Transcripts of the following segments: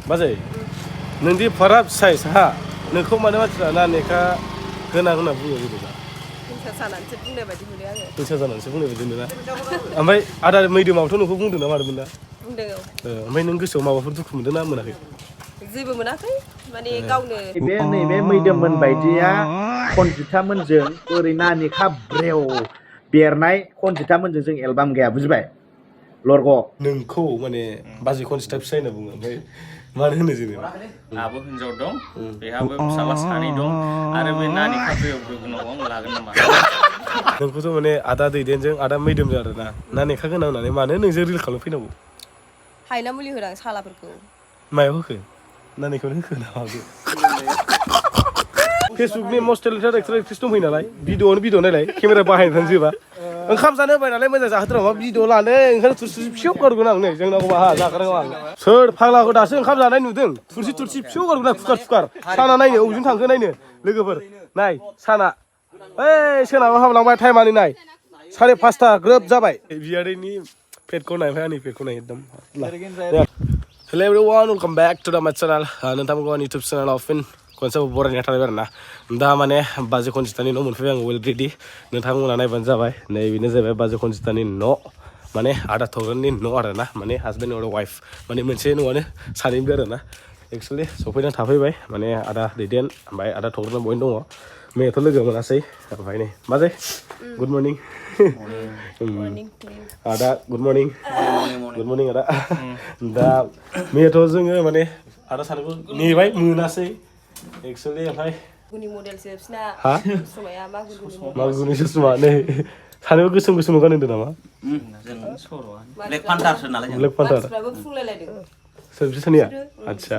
Bajwi, nोंदि फाराब size हा नोंखौ माने मानसिफ्रा नानेखा गोनां होनना बुङो जेनेबा जानानैसो बुंनाय बायदि मोनो आङो बैसा जानानैसो बुंनाय बायदि मोनो ना ओमफ्राय आदार मैदोमावथ' नोंखौ बुंदों ना मादोंमोन ना बुंदों ओमफ्राय नों गोसोआव माबाफोर दुखु मोनदों ना मोनाखै जेबो मोनाखै माने गावनो नैबे मैदोममोन बायदिया खनजिथामोनजों ओरै नानेखा ब्रेव बेरनाय खनजिथामोनजों जों एलबाम गैया बुजिबाय लरग' नोंखौ माने बाजै खनजिथा फिसाय होनना बुङो ओमफ्य मानो होनो जेनेबा आबो हिनजाव दं बेहाबो फिसाला सानै दं आरो बे नानेखा ब्रेव ब्रेवनाव आं लागोन नामा नोंखौथ' माने आदा दैदेनजों आदा मैदोमजों आरोना नानेखा गोनां होननानै मानो नोंजों रिल खालाम फैनांगौ हायना मुलि होदां सालाफोरखौ मायाव होखो नानेखौनो होखो ना माखो फेसबुकनि मस्ट टेलेन्टेड एक्टर एक्ट्रेस दंफैयो नालाय भिडिअ नायलाय केमेरा बाहायनो थांजोबा ओंखाम जानो होबाय नालाय मोजां जाहोथार मा भिडिअ लानो ओंखायनो थुरसि फिसौ गारगोन आं नै जोंनाव मा जाग्रा आं सोर फाग्लाखौ दासो ओंखाम जानाय नुदों थुरसि फिसौ गारगोन आं फुकार साना नायनो अबेजों थांखो नायनो लोगोफोर नाय साना ओइ सोनाबा हाबलांबाय टाइमानो नाय 5:30 ग्रोब जाबाय बियादैनि पेटखौ नाय ओमफ्राय आंनि पेटखौ नाय एकदम hello everyone welcome back to the my channel नोंथांमोनखौ आंनि यूट्यूब चैनलाव फिन खनसेबाव बरायनाय थाबाय आरोना दा माने बाजै खनजितानि न' मोनफैबाय आं अलरेडि नोंथांमोना नायबानो जाबाय नै बेनो जाहैबाय बाजै खनजितानि न' माने आदा थग्रननि न' आरोना माने हाजबेन्ड आरो वाइफ माने मोनसे न'आनो सानैबो आरोना एक्चुअली सफैना थाफैबाय माने आदा दैदेन ओमफ्राय आदा थग्रना बयनो दङ मैयाथ' लोगो मोनासै ओमफ्राय नै बाजै गुड मर्निं आदा गुड मर्निं आदा दा मैयाथ' जोङो माने आदा सानैबो नेबाय मोनासै एक्चुअली ओमफ्राय गुनि मडेलसो बिसिना समाया मागुनि सुसमा नै सानैबो गोसोम गानदों नामा जों सर'आ ब्लेक पान्थारसो नालाय ब्लेक पान्थार मानसिफ्राबो फुंलायलायदों सोर बिसोरनिया आच्छा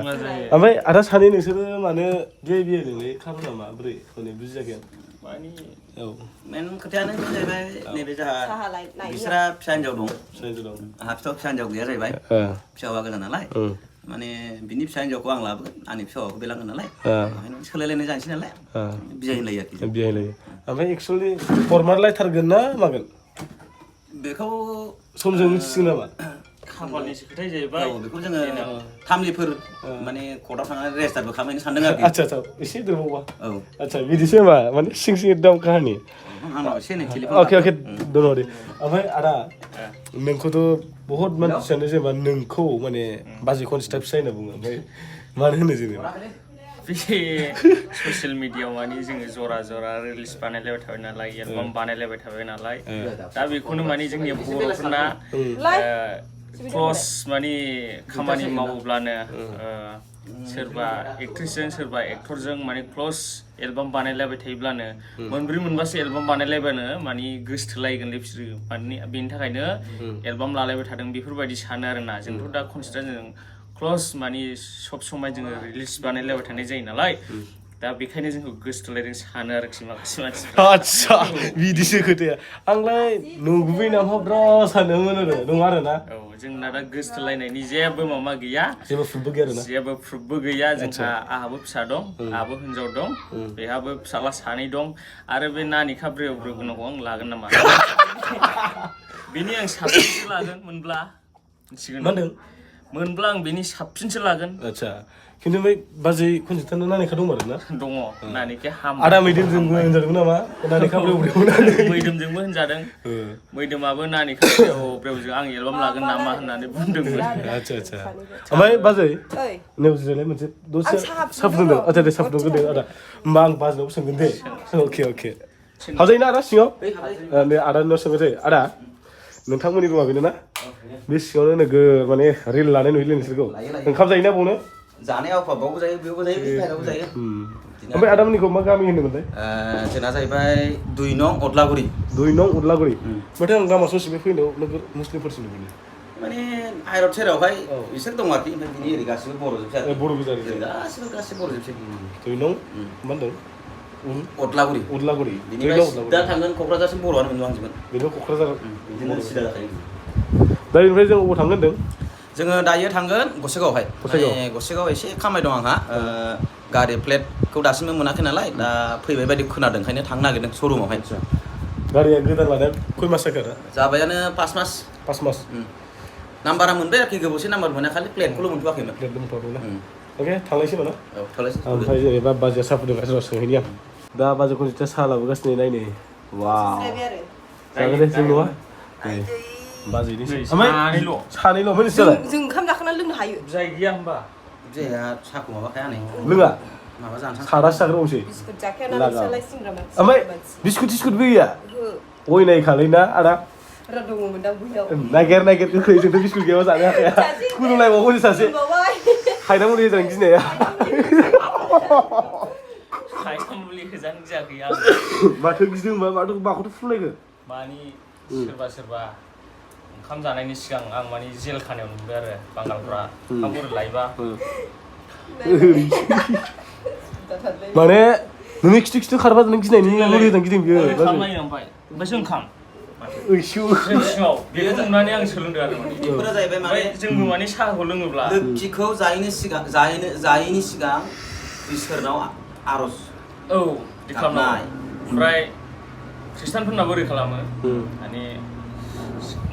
ओमफ्राय आदा सानै नोंसोरो मानो बिए नोंलाय खालामो नामा बोरै माने बुजियाखै माने औ मेन खोथायानो जाहैबाय नैबे जोंहा बिसोरा फिसा हिन्जाव दं आंहा फिसा हिन्जाव गैया जाहैबाय फिसा हौवा गोजा नालाय माने बिनि फिसा हिन्जावखौ आं लाबोगोन आंनि फिसा हौवाखौ बे लांगोन नालाय सोलायलायनाय जानोसै नालाय बियायलायो आरोखि बियायलायो ओमफ्राय एक्चुअली हरमारलायथारगोन ना मागोन बेखौ समजों मिथिसिगोन नामा खाफालनिसो खोथाया जाहैबाय बेखौ जोङो थामलिफोर माने कर्टआव थांनानै रेजिस्टारबो खालामहैनो सानदों आरोखि आच्छा एसे दोनबावबा औ आच्छा बिदिसो होनबा माने सिं एकदम काहानि आंनाव एसे नै टेलिफन अके दङ दे ओमफ्राय आदा नोंखौथ' बहुत मानसियानो जेनेबा नोंखौ माने बाजै खनजिता फिसाय होनना बुङो ओमफ्राय मानो होनो जेनेबा बे ससियेल मिडियायाव माने जोङो जरा रिल्स बानायलायबाय थाबाय नालाय एलबाम बानायलायबाय थाबाय नालाय दा बेखौनो माने जोंनि बर'फोरना क्लस माने खामानि मावोब्लानो सोरबा एक्ट्रेसजों सोरबा एक्टरजों माने क्लस एलबाम बानायलायबाय थायोब्लानो मोनब्रै मोनबासो एलबाम बानायलायबानो माने गोसथोलायगोनलै बिसोरो माने बेनि थाखायनो एलबाम लालायबाय थादों बेफोरबायदि सानो आरोना जोंथ' दा कनसिडारजों क्लस माने सब समाय जोङो रिलिज बानायलायबाय थानाय जायो नालाय दा बेखायनो जोंखौ गोसथोलायदों सानो आरोखि माखासे मानसिफ्रा आच्छा बिदिसो खोथाया आंलाय नंगुबै नामा ब्रा सानदोंमोन आरो नङा आरोना औ जोंना दा गोसथोलायनायनि जेबो माबा गैया जेबो प्रुफबो गैया आरोना जेबो प्रुफबो गैया जोंहा आहाबो फिसा दं आहाबो हिनजाव दं बेहाबो फिसाला सानै दं आरो बे नानेखा ब्रेव ब्रेवनाखौ आं लागोन नामा बेनि आं साबसिनसो लागोन मोनब्ला मिथिगोन मा होनदों मोनब्ला आं बेनि साबसिनसो लागोन आच्छा खिन्थु बै बाजै खनजिताना नानेखा दं आरोना दङ नानेखाया हाम आदा मैदोमजोंबो होनजादोंमोन नामा नानेखा ब्रेव ब्रेव होननानै मैदोमजोंबो होनजादों मैदोमाबो नानेखा ब्रेव ब्रेवजों आं एलबाम लागोन नामा होननानै बुंदोंमोन आच्छा ओमफ्राय बाजै नेवजिलाय मोनसे दसे साहा फुदुंदों आच्छा दे साहा फुदुंगोन दे आदा होमबा आं बाजैनाव सोंगोन दे अके हाजायोना आदा सिङाव दे आदानाव सोंगोन दे आदा नोंथांमोननि रुमा बेनो ना बे सिङावनो नोगोर माने रिल लानाय नुयोलै नोंसोरखौ ओंखाम जायोना बावनो जानायाव बावबो जायो बेयावबो जायो बाहेरावबो जायो ओमफ्राय आदामोननिखौ मा गामि होनदोंमोनलाय जोंना जाहैबाय 2 नं अदलागुरि माथो आं लामा ससेनिफ्राय फैनायाव नोगोर मुस्लिमफोरसो नुदों माने हाइरड सेरावहाय बिसोर दं आरोखि ओमफ्राय बिनि ओरै गासिबो बर'जोबसै आरो बर' गोजा गासिबो बर'जोबसै 2 नं मा होनदों अदलागुरि बिनिफ्राय दा थांगोन क'क्राझारसिम बर'आनो मोनलांजोबगोन बेनो क'क्राझार बिदिनो सिदा जाखायो दा बेनिफ्राय जों अबाव थांगोन होनदों जोङो दायो थांगोन गसाइगावहाय गसाइगाव एसे खामानि दं आंहा गारि प्लेटखौ दासिमबो मोनाखै नालाय दा फैबाय बायदि खोनादों ओंखायनो थांनो नागिरदों श'रुमावहाय गारिया गोदान लानाया खय मास जाखो जाबायानो 5 मास नाम्बारा मोनबाय आरोखि गोबावसै नाम्बार मोना खालि प्लेटखौल' मोनथ'वाखैमोन प्लेट दंथ'वाखैना अके थांलायसै माना औ थांलायसै ओमफ्राय जेनेबा बाजैया साहा फुदुंगासिनो दं सोंहैनि आं दा बाजै खनजिता साहा लाबोगासिनो नायनो वाव जागोन दे जों नङा बाजैनि ओमफ्राय सानैल' ओमफ्राय नोंसोरलाय जों ओंखाम जाखांना लोंनो हायो जाय गैया होमबा जाया साहाखौ माबाखाया नै लोङा माबा जानो सादासो जाग्रोबावसै बिस्कुट जाखाया ना नोंस्रालाय सिंग्रा मानसि ओमफ्य बिस्कुट टिस्कुट गैया अयनाय खालै ना आदा र दङमोन दा बैयाव नागिर गोख्रै जोंथ' बिस्कुट गैयाबा जानो हाखाया खुलुमलायबावगोन सासे खायदा मुलि होजानो गिनाया खायदा मुलि होजानो गियाखै आं माथो गिदों होनबा माखौथ' फुनलायखो मानि सोरबा ओंखाम जानायनि सिगां आं मानि जेल खानायाव नुबाय आरो बांगालफ्रा ओंखाम ओरै लायबा माने नोंनि खिथु खारबा नों गिनायनि मुलि होजानो गिदों बियो खालामनायो ओमफ्रायसो ओंखाम बेखौ नुनानै आं सोलोंदों आरो माने बेफोरो जाहैबाय माने जोंबो माने साहाखौ लोङोब्ला लोक्षिखौ जायैनि सिगां इसोरनाव आर'ज औ बिदि खालामनाय ओमफ्राय ख्रिस्टानफोरना बोरै खालामो माने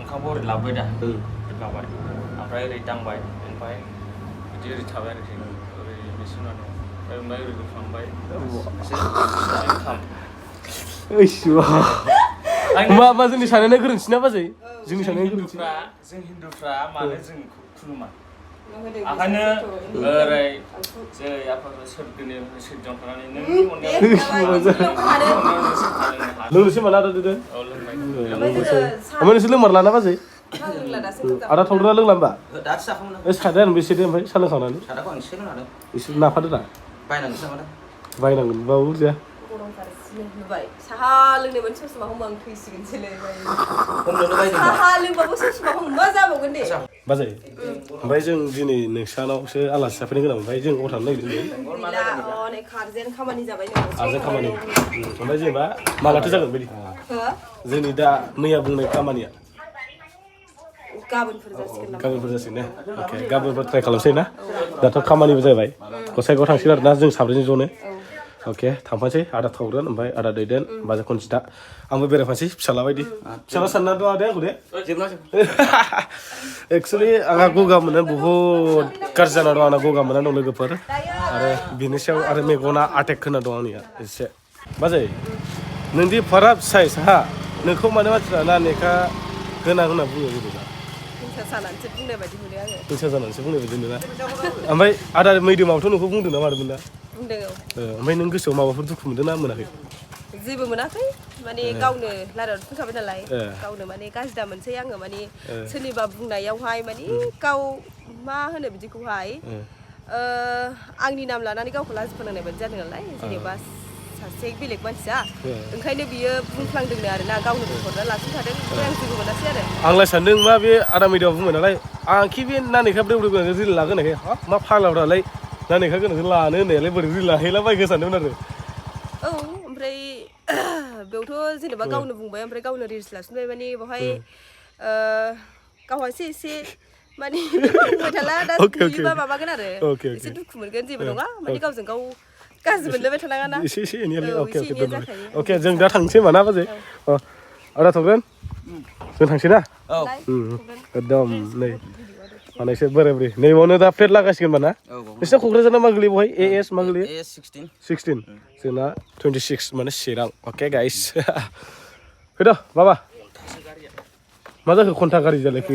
ओंखामखौ ओरै लाबोबाय दा लाबाय ओमफ्राय ओरै दांबाय ओमफ्राय बिदि ओरै थाबाय आरोखि ओरै बिसोर ओमफ्राय ओरै बोखांबाय ओंखाम मा जोंनि साननाया गोरोन्थि ना बाजै जोंनि साननाया गोरोन्थि जों हिन्दुफ्रा मानो जों खुलुमा ओंखायनो ओरै जेरै आफाफ्रा सोरगोनि सोरजों थानानै नोंनि लोंनोसै माना आदा दोदो ओमफ्राय नोंसोर लोंमार लाना बाजै आदा थावदोना लोंला होमबा दासो जाखांमोन बे सादायानो बेसे दे ओमफ्राय सा लोंखांनानै सादाखौ आं एसे लोंनानै एसे नाफादो ना बायनांगोनसो नामा दा बायनांगोन बाबो जाया नुबाय साहा लोंनो मोन ससमा हमबा आं थैसिगोनसैलै हमनोनो बायदों साहा लोंबाबो ससमा हमबा जाबावगोन दे बाजै ओमफ्राय जों दिनै नोंसानावसो आलासि जाफैनो गोनां ओमफ्राय जों अबाव थांनो नागिरदों गैला अनेक खारजेन खामानि जाबाय आरजेन्ट खामानि ओमफ्राय जेनेबा मालाथो जागोन बायदि जोंनि दा मैया बुंनाय खामानिया गाबोनफोर जासिगोन ने अके गाबोनफोर ट्राइ खालामसै ना दाथ' खामानिबो जाबाय गसाइगावआव थांसिगोन आरोना जों साब्रैजों ज'नो अके थांफानोसै आदा थावगोन ओमफ्राय आदा दैदेन बाजै खनजिता आंबो बेरायफानोसै फिसाला बायदि फिसाला सानना दं आदाया आंखौ दे एक्सुवेलि आंहा गगा मोननो बुहुद गाज्रि जाना दं आंना गगा मोनना दं लोगोफोर आरो बिनि सायाव आरो मेगना आटेक होना दं आंनिया एसे बाजै नोंदि फाराब साइज हा नोंखौ माने मानसिफ्रा नानेखा गोनां होनना बुङो जेनेबा जानानैसो बुंनाय बायदि मोनो आङो फैसा जानानैसो बुंनाय बायदि मोना ओमफ्राय आदा मैदोमावथ' नोंखौ बुंदों ना मादोंमोन दा बुंदों ओमफ्राय नों गोसोआव माबाफोर दुखु मोनदों ना मोनाखै जेबो मोनाखै माने गावनो लारायाव बुंखाबाय नालाय गावनो माने गाज्रि दा मोनसै आङो माने सोरनिबा बुंनायावहाय माने गाव मा होनो बिदिखौहाय आंनि नाम लानानै गावखौ लाजि फोनांनाय बायदि जादों नालाय जेनेबा सासे बेलेग मानसिया ओंखायनो बियो बुंफ्लांदोंनो आरोना गावनो बुंहरना लाफिनखादों ओमफ्राय आं जेबो मोनासै आरो आंलाय सानदों मा बे आदा मैदामा बुंबाय नालाय आंखि बे नानेखा ब्रेव ब्रेव गोनां रिल लागोनायखाय हाब मा फाग्लाफ्रालाय नानेखा गोनांखौ लानो होननायालाय बोरै रिल लाहैला बायखो सानदोंमोन आरो औ ओमफ्राय बेयावथ' जेनेबा गावनो बुंबाय ओमफ्राय गावनो रिल्स लाफिनबाय माने बेवहाय गावहासो एसे माने बुंबाय थाला दा नुयोबा माबागोन आरो एसे दुखु मोनगोन जेबो नङा माने गावजों गाव गाज्रि मोनलायबाय थानाङा ना एसे एनैयालाय अके जों दा थांसै होमबा ना बाजै आदा थगोन जों थांसै ना एकदम नै मानैसो बोराय बुरै नैबावनो दा प्लेट लागासिगोन होनबा ना नोंसिना क'क्राझारना मा गोलैयो बहाय एएस मा गोलैयो 16 जोंना 26 माने चिरां अके गाइस फैद' बाबा मा जाखो घन्टा गारि जालायखो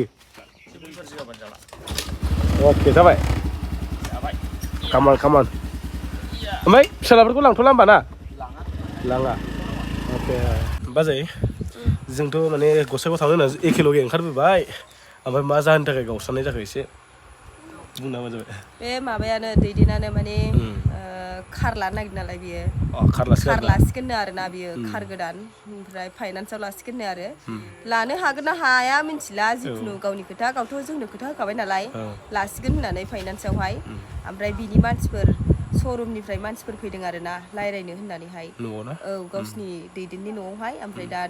अके जाबाय खामान ओमफ्राय फिसालाफोरखौ लांथ'ला होमबा ना लाङा अके बाजै जोंथ' माने गसाइगाव थांनो होनना एखेलगे ओंखारबोबाय ओमफ्राय मा जाहोननि थाखाय गावस्रानाय जाखो एसे बुंना होबानो जाबाय बे माबायानो दैदेनानो माने कार लानो नागिरदों नालाय बियो कार लासिगोननो आरोना बियो कार गोदान ओमफ्राय फाइनान्सआव लासिगोननो आरो लानो हागोन ना हाया मिथिला जिखुनु गावनि खोथा गावथ' जोंनो खोथा होखाबाय नालाय लासिगोन होननानै फाइनान्सआवहाय ओमफ्राय बिनि मानसिफोर श'रुमनिफ्राय मानसिफोर फैदों आरोना रायज्लायनो होननानैहाय औ गावसिनि दैदेननि न'आवहाय ओमफ्राय दा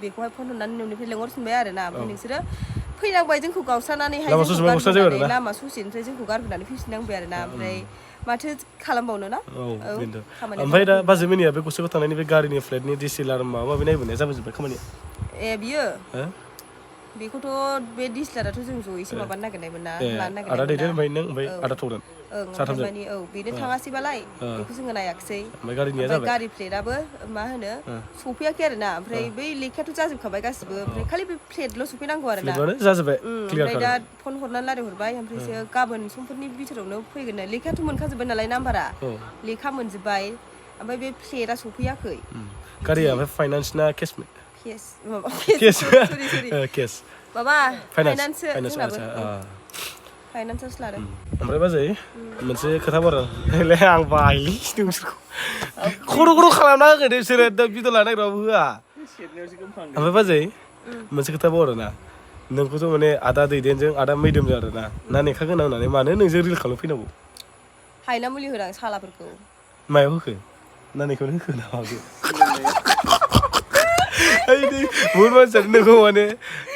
बेखौहाय फन हरनानै न'निफ्राय लेंहरफिनबाय आरोना ओमफ्राय नोंसोरो फैनांबाय जोंखौ गावस्रानानैहाय लामा ससेनिफ्राय जोंखौ गारबोनानै फैफिननांबाय आरोना ओमफ्राय माथो खालामबावनो ना ओमफ्राय दा बाजै मोननिया बे गसाइगाव थांनायनि बे गारिनि फ्लेटनि डिसिएलआर माबा माबि नायबोनाया जाबोजोब्बाय खामानिया ए बियो बेखौथ' बे डिस्लाराथ' जों ज'यैसो माबानो नागिरनायमोन ना लानो आदा दैदेन नागिरनायमोन ओमफ्राय नों ओमफ्य आदा थौदोन ओं माने बेनो थाङासैबालाय बेखौ जोङो नायाखिसै ओमफ्राय गारिनिया ओमफ्राय जाबाय गारि प्लेटआबो मा होनो सफैयाखै आरो ना ओमफ्राय बै लेखायाथ' जाजोबखाबाय गासिबो ओमफ्राय खालि बे प्लेटल' सफैनांगौ आरो ना फ्लिपआनो जाजोब्बाय क्लियार ओमफ्राय दा फन हरनानै रायहरबाय ओमफ्रायसो गाबोन समफोरनि बिथोरावनो फैगोन लेखायाथ' मोनखाजोब्बाय नालाय नाम्बारा लेखा मोनजोब्बाय ओमफ्राय बे प्लेटआ सफैयाखै गारिया ओमफ्य फाइनान्स ना केस माबा केस सरि केस माबा फाइनान्सो जोंनाबो फाइनान्सआवसो लादों ओमफ्राय बाजै मोनसे खोथा बार आं बायलै नोंसोरखौ खर' खालामना होगोन बिसोरो दा भिडिअ लानो नागिरबाबो होआ ओमफ्राय बाजै मोनसे खोथा बाव आरोना नोंखौथ' माने आदा दैदेनजों आदा मैदोमजों आरोना नानेखा गोनां होननानै मानो नोंजों रिल खालाम फैनांगौ हायना मुलि होदां सालाफोरखौ मायाव होखो नानेखौनो होखो नामा बुहुत मानसियानो नोंखौ माने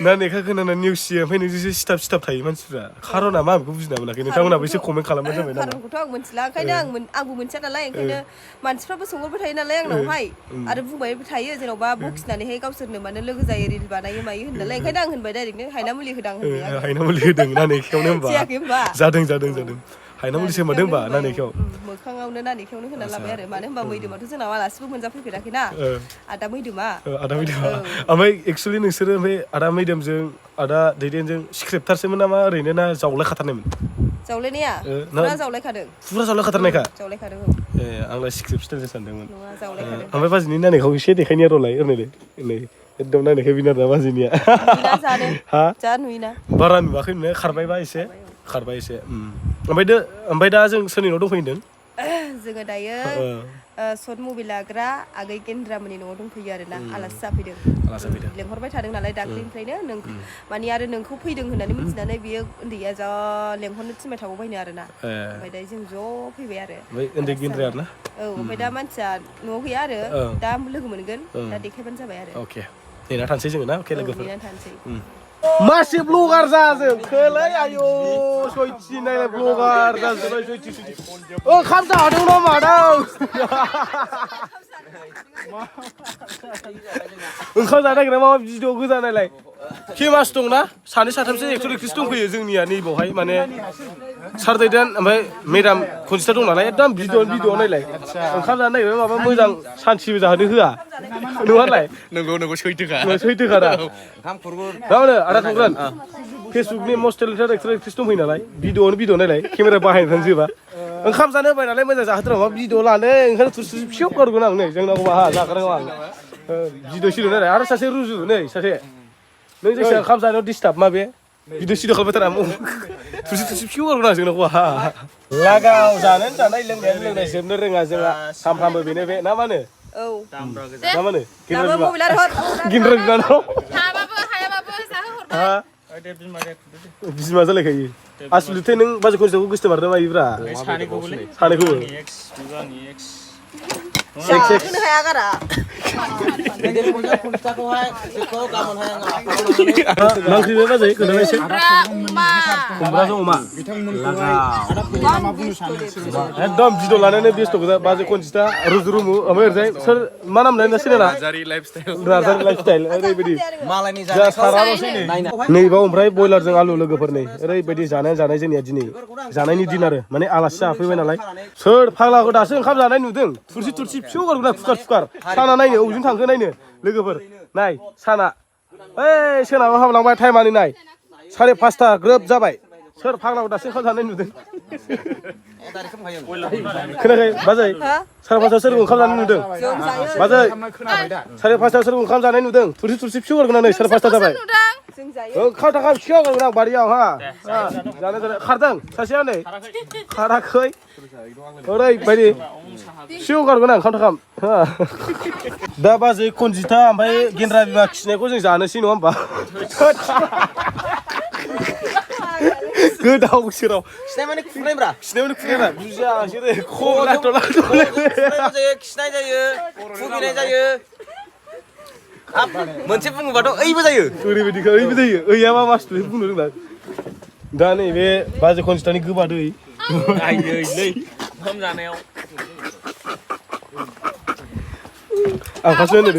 नानेखा खोनाना नेवसियो ओमफ्राय नोंजोंसो सिथाब थायो मानसिफ्रा खार'ना मा बेखौ बुजिना मोनाखै नोंथांमोनहाबो एसे कमेन्ट खालामबानो जाबाय ना खारनखौथ' आं मिथिला ओंखायनो आंबो मिथिया नालाय ओंखायनो मानसिफ्राबो सोंहरबाय थायो नालाय आंनावहाय आरो बुंबायबो थायो जेन'बा बखिनानैहाय गावसोरनो मानो लोगो जायो रिल बानायो मायो होननानै ओंखायनो आं होनबाय डाइरेक्टनो हायना मुलि होदां होनबाय हायना मुलि होदों नानेखायावनो होनबा जायाखै होनबा जादों हायना मुलिसो मोनदों होनबा नानेखायाव मोखाङावनो नानेखायावनो होना लाबाय आरो मानो होनबा मैदोमाथ' जोंनाव आलासिबो मोनजाफैफेराखैना आदा मैदोमा ओमफ्राय एक्सुवेलि नोंसोरो ओमफ्राय आदा मैदोमजों आदा दैदेनजों स्क्रिप्टारसोमोन नामा ओरैनो ना जावलायखाथारनायमोन जावलायनाया फुरा जावलायखादों फुरा जावलायखाथारनायखा जावलायखादों ए आंलाय स्क्रिप्ट स्टाइलसो सानदोंमोन नङा जावलायखादों ओमफ्राय बाजिनि नानेखाव एसे देखायनाया र'लाय ओरैनो नै एकदम नानेखाय बिनार ना बाजिनिया हा जा नुयोना बारा नुवाखै नुनाया खारबाय एसे ओमफ्राय दा जों सोरनि न'आव दंफैयो होनदों जोङो दायो सर्ट मुभि लाग्रा आगै गेन्द्रामोननि न'आव दंफैयो आरोना आलासि जाफैदों लेंहरबाय थादों नालाय दाख्लैनिफ्रायनो माने आरो नोंखौ फैदों होननानै मिथिनानै बियो उन्दैया जा लेंहरनो थिनबाय थाबावबायनो आरोना ओमफ्राय दा जों ज' फैबाय आरो उन्दै गेन्द्राया आरोना औ ओमफ्राय दा मानसिया न'आव गैया आरो दा लोगो मोनगोन दा देखायबानो जाबाय आरो अके नेना थानोसै जोङो ना अके लोगोफोर नेना थानोसै मासे ब्लगार जाजोबखोलै आयौ सयथि नायलाय ब्लगार जाजोबबाय सयथि ओंखाम जादों ना मादों ओंखाम जानो नागिरना माबा भिडिअ गोजा नायलाय फेमास दंना सानै साथामसो एक्टर एक्ट्रिस दंफैयो जोंनिया नैबावहाय माने सार दैदेन ओमफ्राय मेदाम खनजिता दं नालाय एकदम भिडिअ नायलाय ओंखाम जानो नागिरबाय माबा मोजां सान्थिबो जाहोनो होआ नङालाय नंगौ सैथोखा दा माने आदा थांगोन फेसबुकनि मस्ट टेलेन्टेड एक्टर एक्ट्रिस दंफैयो नालाय भिडिअ नायलाय केमेरा बाहायनो थांजोबा ओंखाम जानो होबाय नालाय मोजां जाहोथार माबा भिडिअ लानो ओंखायनो थुरसि फिसौ गारगोन आं नै जोंनाव माहा जाग्रायाव आं भिडिअ सिडिअ नायलाय आरो सासे रुजु नै सासे नों जायखिया ओंखाम जानायाव डिस्टार्ब मा बे भिडिअ सिडिअ खालामबाय थारा थुरसि फिसौ गारगोन आं जोंनाव लागाव जानाय लोंनाय जोबनो रोङा जोंहा सामफ्रामबो बेनो बे ना मानो औ ना मानो गिन्द्रा बिमानाव हाबाबो हायाबाबो जाहोहरबाय बिमा जालायखायो आसलथे नों बाजै खनजिताखौ गोसो मारदों मायोब्रा सानैखौबो जाहोनो हाया गारा मा ओंख्रि बे बाजै खोन्थानाय एसे खुमब्राजों अमा एकदम भिडिअ लानानै बेस्थ' गोजा बाजै खनजिता रुजु ओमफ्राय ओरैजाय सोर मा नाम लायना सिनायना नार्जारि लाइफस्टाइल ओरैबायदि नैबा ओमफ्राय बयलारजों आलु लोगोफोर नै ओरैबायदि जानाय जोंनिया दिनै जानायनि दिन आरो माने आलासि जाफैबाय नालाय सोर फाग्लाखौ दासो ओंखाम जानाय नुदों थुरसि फिसौ गारगोन आं कुकार साना नायनो अबेजों थांखो नायनो लोगोफोर नाय साना ओइ सोनाबा हाबलांबाय टाइमानो नाय 5:30 ग्रोब जाबाय सोर फाग्लाखौ दासो ओंखाम जानाय नुदों खोनायाखै बाजै 5:30 सोर ओंखाम जानाय नुदों बाजै 5:30 सोर ओंखाम जानाय नुदों थुरसि फिसौ गारगोन आं नै 5:30 जाबाय ओंखाम फिसौ गारगोन आं बारियाव जानो खारदों सासेया नै खाराखै ओरैबायदि फिसौ गारगोन आं ओंखाम दा बाजै खनजिता ओमफ्राय गेन्द्रा बिमा खिनायखौ जों जानोसै नङा होमबा गोदाव सोराव खिनाय माने खुरनायब्रा बुजियासै रे खिनाय जायो फुगिनाय जायो मोनसे बुङोबाथ' ओइबो जायो ओइया मा मासथु बुंनो रोंला दा नैबे बाजै खनजितानि गोबादै ओंखाम जानायाव आं फार्स्ट होनो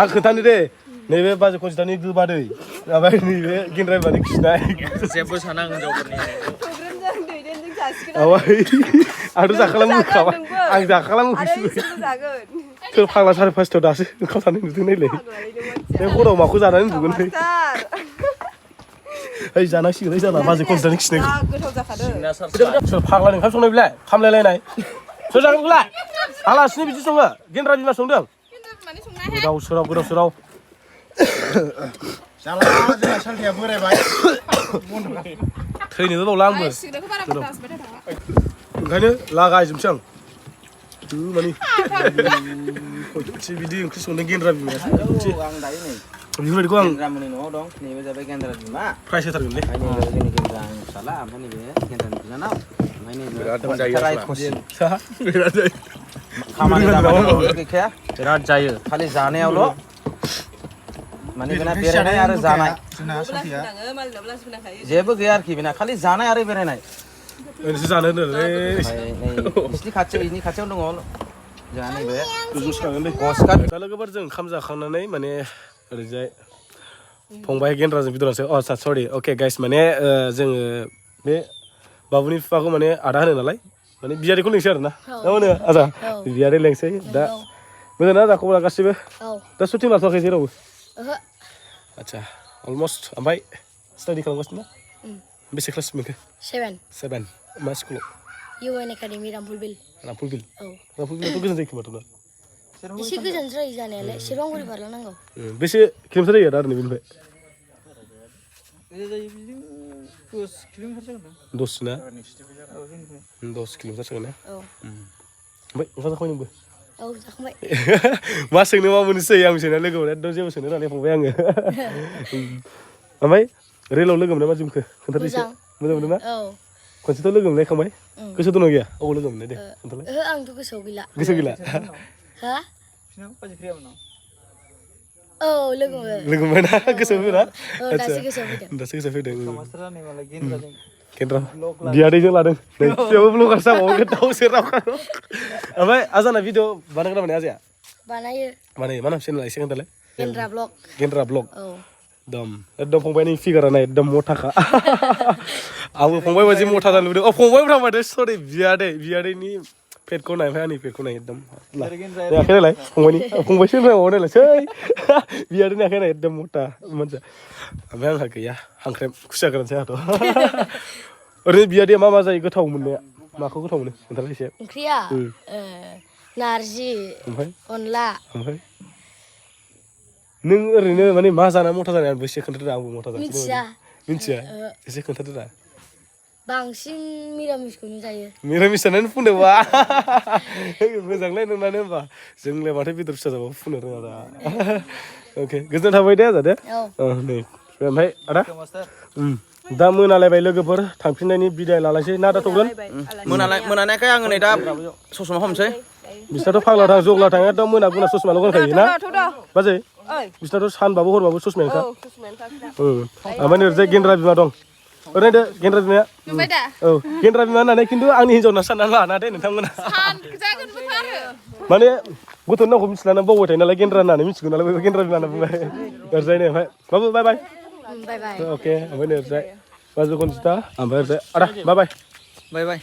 आं खोन्थानो दे नैबे बाजै खनजितानि गोबादै ओमफ्राय नैबे गेन्द्रा बिमानि खिनाय जेबो साना हिनजावफोरनि प्रग्रामजों दैदेनजों जासिगोन आंथ' जाखालामखाबाय आं जाखालामखाबाय सोर फाग्ला 5:30 दासो ओंखाम जानाय नुदों नायलाय बे हराव माखौ जानानै उन्दुगोन ओइ जानांसिगोन ओइ जाना बाजै खनजितानि खिनायखौ गोथाव जाखादों सोर फाग्लानि ओंखाम संनाय बिलाय खामलायलायनाय सोर जागोन बिलाय आलासिनो बिदि सङो गेन्द्रा बिमा संदों गोदाव सोराव जाला जोंना सालथाया बोरायबाय थैनोबो बावला आंबो ओंखायनो लागायजोबसै आं माने बिदि ओंख्रि संदों गेन्द्रा बिमाया आं दायो नै बेफोरबायदिखौ आं गेन्द्रामोननि न'आव दं नैबे जाबाय गेन्द्रा बिमा प्राइस होथारगोनलै ओमफ्राय नैबे जोंनि गेन्द्रा फिसाला ओमफ्राय नैबे गेन्द्रानि बिनानाव ओमफ्राय नैबे बिराद जायो खामानि दामानि गैखाया बिराद जायो खालि जानायावल' माने बेना बेरायनाय आरो जानाय जेबो गैया आरोखि बेना खालि जानाय आरो बेरायनाय ओरैसो जानो होनोलै नोंसिनि खाथियाव दङ जोंहा नैबे गस्काट दा लोगोफोर जों ओंखाम जाखांनानै माने ओरैजाय फंबाय गेन्द्राजों बिदरानोसै आदसा सरि अके गाइस माने जोङो बे बाबुनि बिफाखौ माने आदा होनो नालाय माने बियादैखौ लिंसै आरो ना होनो आजा बियादै लिंसै दा मोजां ना आजा खबरा गासिबो दा सुटिं लाथ'वाखै जेरावबो आदसा अलमस्ट ओमफ्राय स्टाडि खालामगासिनो ना बेसे क्लास मोनखो 7 मा स्कुलाव UN Academy रामफुलबिल रामफुलबिलाथ' गोजान जायो खोमाथ' ना एसे गोजान जायो जानायालाय सिरंगुरि बारलांनांगौ बेसे किल'मिटार जायो आरो बेनिफ्राय 10 ना 10 किल'मिटार जागोन ना ओमफ्राय ओंखाम जाखांबाय नोंबो औ जाखांबाय मा सोंनो मा मोननोसै आं सोंना लोगो मोना एकदम जेबो सोंनो होननानै फंबाय आङो ओमफ्राय रेलाव लोगो मोना मा जोमखो खोन्थादो एसे मोजां मोनदों ना औ खनसेथ' लोगो मोनलायखांबाय गोसो दंना गैया अबाव लोगो मोननाय दे खोन्थालाय आंथ' गोसोआव गैला गोसो गैला हा औ लोगो मोनबाय ना गोसोआव फैना दासो गोसोआव फैदों केन्द्रा बियादैजों लादों नैथियावबो ब्लगार जाबावो गोदाव सोराव ओमफ्राय आजाना भिडिअ बानायगोन ना आजाया बानायो मा नाम चेनेला एसे खोन्थालाय गेन्द्रा ब्लग औ एकदम फंबायनि फिगारानो एकदम मथाखा आंबो फंबाय बायदि मथा जानो लुबैदों फंबाय माथो सरि बियादैनि पेटखौ नाय ओमफ्राय आंनि पेटखौ नाय एकदम आखाइ नायलाय फंबायसो नायलाय सै बियादैनि आखाइ नाय एकदम मथा मानसिया ओमफ्राय आंहा गैया हांख्रेम खुसिया गोरानसै आंहाथ' ओरैनो बियादैया मा जायो गोथाव मोननाया माखौ गोथाव मोनो खोन्थालाय एसे ओंख्रिया नारजि ओमफ्राय अनला ओमफ्राय नों ओरैनो माने मा जाना मथा जानाय आंबो एसे खोन्थादो आंबो मथा जानो मिथिया एसे खोन्थादो दा बांसिन मिरामिसखौनो जायो मिरामिस जानानै फुनोबा मोजांलाय नोंनानो होमबा जोंलाय माथो बेदर फिसा जाबाबो फुनो रोङा दा अके गोजोन थाबाय दे आजा दे नै ओमफ्राय आदा दा मोनालायबाय लोगोफोर थांफिननायनि बिदाय लालायसै ना दा थगोन मोनानायखाय आङो नै दा ससमा हमसै बिसोरथ' फाग्ला थाङा जग्ला थाङा एकदम मोना गुना ससमाल' गानखायो ना बाजै बिसोरथ' सानबाबो हरबाबो ससमायानोखा ओमफ्राय ओरैजाय गेन्द्रा बिमा दं ओरैनो गेन्द्रा बिमाया औ गेन्द्रा बिमा होननानै खिन्थु आंनि हिन्जावना साननानै लाना दे नोंथांमोना माने गथ'नि नामखौ मिथिलाना बावबाय थायो नालाय गेन्द्रा होननानै मिथिगौ नालाय बयबो गेन्द्रा बिमा होनना बुंबाय ओरैजाय नै ओमफ्राय बाबु बाय बाय अके ओमफ्राय नै ओरैजाय बाजै खनजिता ओमफ्राय ओरैजाय आदा बाय बाय